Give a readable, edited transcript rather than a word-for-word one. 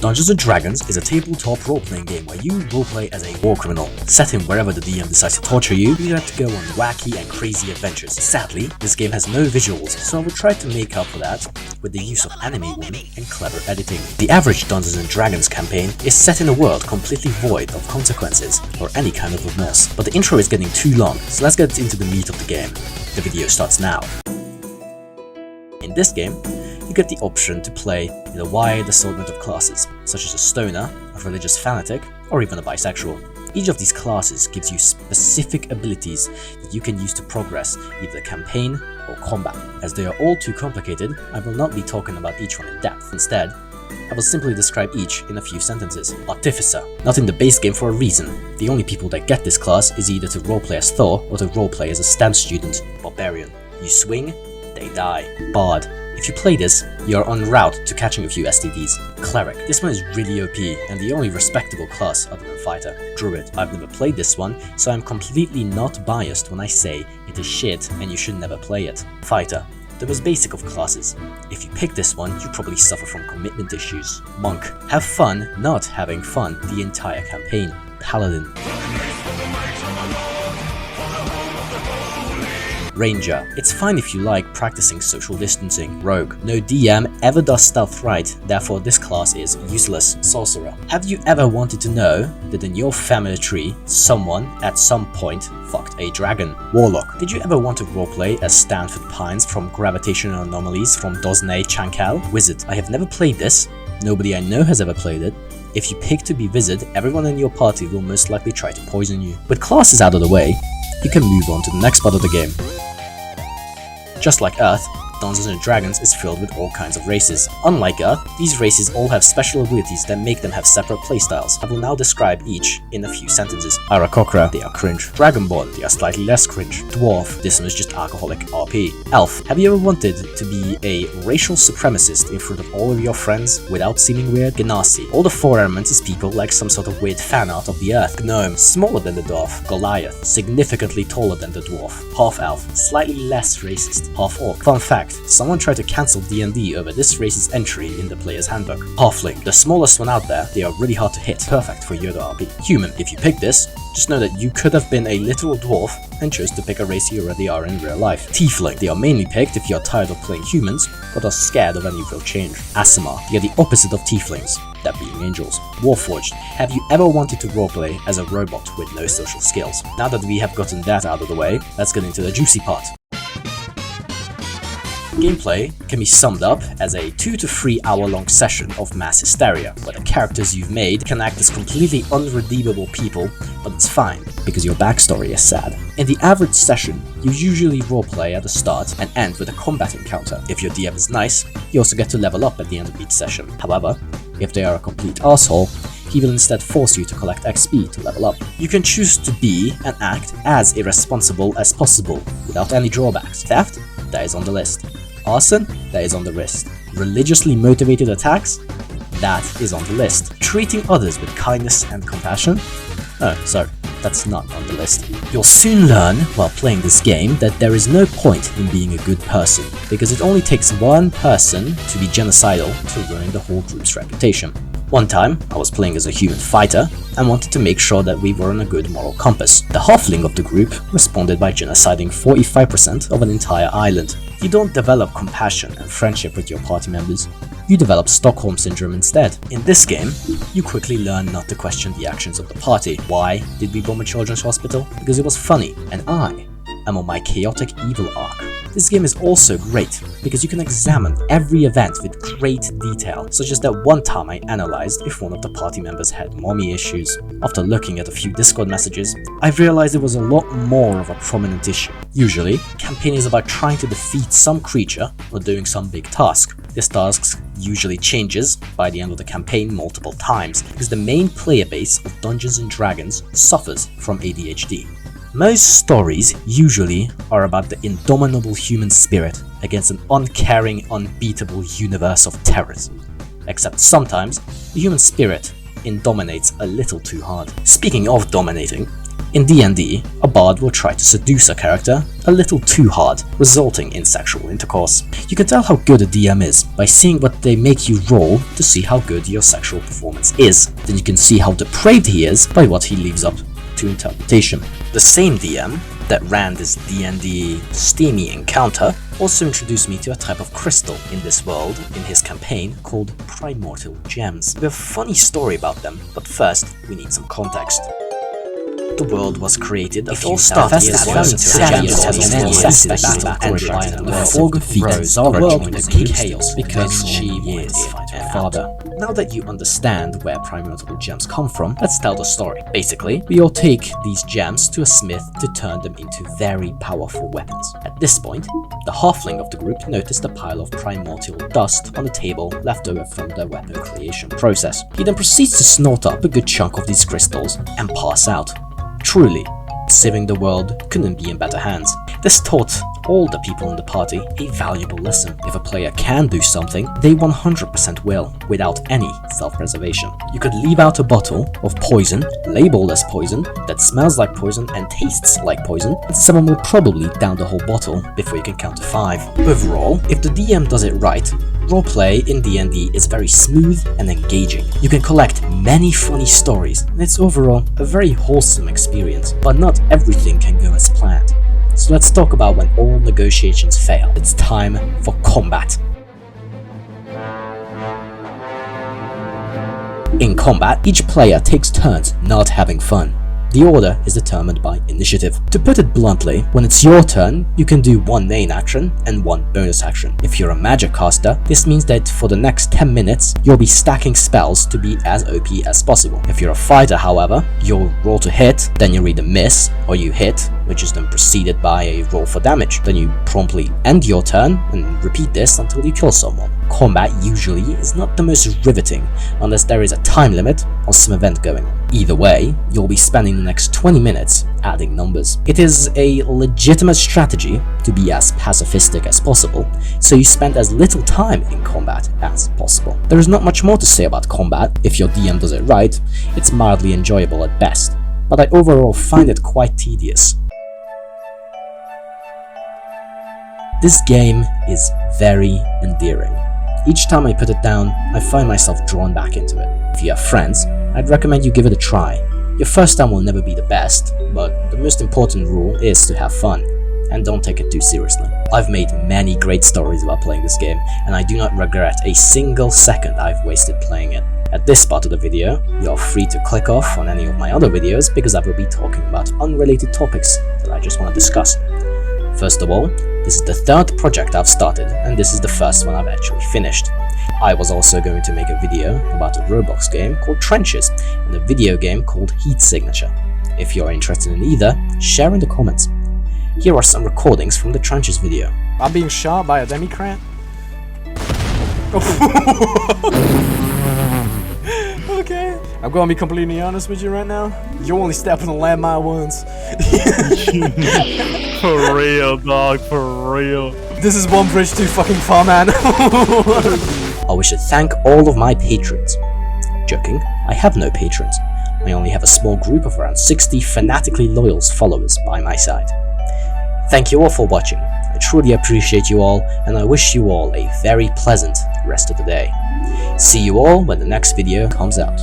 Dungeons & Dragons is a tabletop role-playing game where you roleplay as a war criminal. Set in wherever the DM decides to torture you, you have to go on wacky and crazy adventures. Sadly, this game has no visuals, so I will try to make up for that with the use of anime women and clever editing. The average Dungeons & Dragons campaign is set in a world completely void of consequences or any kind of remorse. But the intro is getting too long, so let's get into the meat of the game. The video starts now. In this game, you get the option to play in a wide assortment of classes, such as a stoner, a religious fanatic, or even a bisexual. Each of these classes gives you specific abilities that you can use to progress either the campaign or combat. As they are all too complicated, I will not be talking about each one in depth. Instead, I will simply describe each in a few sentences. Artificer. Not in the base game for a reason. The only people that get this class is either to roleplay as Thor or to roleplay as a STEM student. Barbarian. You swing, they die. Bard. If you play this, you are en route to catching a few STDs. Cleric. This one is really OP and the only respectable class other than Fighter. Druid. I've never played this one, so I'm completely not biased when I say it is shit and you should never play it. Fighter. The most basic of classes. If you pick this one, you probably suffer from commitment issues. Monk. Have fun not having fun the entire campaign. Paladin. Ranger. It's fine if you like practicing social distancing. Rogue. No DM ever does stealth right, therefore this class is useless. Sorcerer. Have you ever wanted to know that in your family tree, someone at some point fucked a dragon? Warlock. Did you ever want to roleplay as Stanford Pines from Gravitational Anomalies from Dosnay Chankal? Wizard. I have never played this. Nobody I know has ever played it. If you pick to be Wizard, everyone in your party will most likely try to poison you. With classes out of the way, you can move on to the next part of the game. Just like Earth, Dungeons & Dragons is filled with all kinds of races. Unlike Earth, these races all have special abilities that make them have separate playstyles. I will now describe each in a few sentences. Aarakocra, they are cringe. Dragonborn, they are slightly less cringe. Dwarf, this one is just alcoholic RP. Elf, have you ever wanted to be a racial supremacist in front of all of your friends without seeming weird? Genasi, all the 4 elements is people like some sort of weird fan art of the Earth. Gnome, smaller than the Dwarf. Goliath, significantly taller than the Dwarf. Half-Elf, slightly less racist. Half-Orc. Fun fact, someone tried to cancel D&D over this race's entry in the player's handbook. Halfling, the smallest one out there, they are really hard to hit, perfect for Yoda RP. Human, if you pick this, just know that you could have been a literal dwarf and chose to pick a race you already are in real life. Tiefling, they are mainly picked if you are tired of playing humans, but are scared of any real change. Aasimar, they are the opposite of tieflings, that being angels. Warforged, have you ever wanted to roleplay as a robot with no social skills? Now that we have gotten that out of the way, let's get into the juicy part. Gameplay can be summed up as a 2 to 3 hour long session of mass hysteria, where the characters you've made can act as completely unredeemable people, but it's fine, because your backstory is sad. In the average session, you usually roleplay at the start and end with a combat encounter. If your DM is nice, you also get to level up at the end of each session. However, if they are a complete asshole, he will instead force you to collect XP to level up. You can choose to be and act as irresponsible as possible, without any drawbacks. Theft? That is on the list. Arson? That is on the list. Religiously motivated attacks? That is on the list. Treating others with kindness and compassion? Oh, sorry, that's not on the list. You'll soon learn, while playing this game, that there is no point in being a good person, because it only takes one person to be genocidal to ruin the whole group's reputation. One time, I was playing as a human fighter and wanted to make sure that we were on a good moral compass. The halfling of the group responded by genociding 45% of an entire island. You don't develop compassion and friendship with your party members, you develop Stockholm Syndrome instead. In this game, you quickly learn not to question the actions of the party. Why did we bomb a children's hospital? Because it was funny, and I am on my chaotic evil arc. This game is also great because you can examine every event with great detail, such as that one time I analyzed if one of the party members had mommy issues. After looking at a few Discord messages, I realized it was a lot more of a prominent issue. Usually, campaign is about trying to defeat some creature or doing some big task. This task usually changes by the end of the campaign multiple times because the main player base of Dungeons & Dragons suffers from ADHD. Most stories usually are about the indomitable human spirit against an uncaring, unbeatable universe of terrors. Except sometimes, the human spirit dominates a little too hard. Speaking of dominating, In D&D, a bard will try to seduce a character a little too hard, resulting in sexual intercourse. You can tell how good a DM is by seeing what they make you roll to see how good your sexual performance is. Then you can see how depraved he is by what he leaves up to interpretation. The same DM that ran this D&D steamy encounter also introduced me to a type of crystal in this world in his campaign called Primordial Gems. We have a funny story about them, but first we need some context. The world was created a few thousand years ago and Warforged and Zara joined the chaos because she was her father. Now that you understand where Primordial Gems come from, let's tell the story. Basically, we all take these gems to a smith to turn them into very powerful weapons. At this point, the Halfling of the group noticed a pile of primordial dust on the table left over from the weapon creation process. He then proceeds to snort up a good chunk of these crystals and pass out. Truly, saving the world couldn't be in better hands. This taught all the people in the party a valuable lesson. If a player can do something, they 100% will, without any self-preservation. You could leave out a bottle of poison, labeled as poison, that smells like poison and tastes like poison, and someone will probably down the whole bottle before you can count to 5. Overall, if the DM does it right, roleplay in D&D is very smooth and engaging. You can collect many funny stories, and it's overall a very wholesome experience, but not everything can go as planned. So let's talk about when all negotiations fail. It's time for combat. In combat, each player takes turns not having fun. The order is determined by initiative. To put it bluntly, when it's your turn, you can do 1 main action and 1 bonus action. If you're a magic caster, this means that for the next 10 minutes, you'll be stacking spells to be as OP as possible. If you're a fighter, however, you'll roll to hit, then you either miss or you hit, which is then preceded by a roll for damage. Then you promptly end your turn and repeat this until you kill someone. Combat usually is not the most riveting unless there is a time limit or some event going on. Either way, you'll be spending the next 20 minutes adding numbers. It is a legitimate strategy to be as pacifistic as possible, so you spend as little time in combat as possible. There is not much more to say about combat. If your DM does it right, it's mildly enjoyable at best, but I overall find it quite tedious. This game is very endearing. Each time I put it down, I find myself drawn back into it. If you have friends, I'd recommend you give it a try. Your first time will never be the best, but the most important rule is to have fun, and don't take it too seriously. I've made many great stories about playing this game, and I do not regret a single second I've wasted playing it. At this part of the video, you're free to click off on any of my other videos because I will be talking about unrelated topics that I just want to discuss. First of all, this is the 3rd project I've started, and this is the first one I've actually finished. I was also going to make a video about a Roblox game called Trenches and a video game called Heat Signature. If you're interested in either, share in the comments. Here are some recordings from the Trenches video. I'm being shot by a Democrat. Okay. I'm gonna be completely honest with you right now. You only step on the landmine once. For real, dog, for real. This is one bridge too fucking far, man. I wish to thank all of my patrons. Joking, I have no patrons. I only have a small group of around 60 fanatically loyal followers by my side. Thank you all for watching. I truly appreciate you all, and I wish you all a very pleasant rest of the day. See you all when the next video comes out.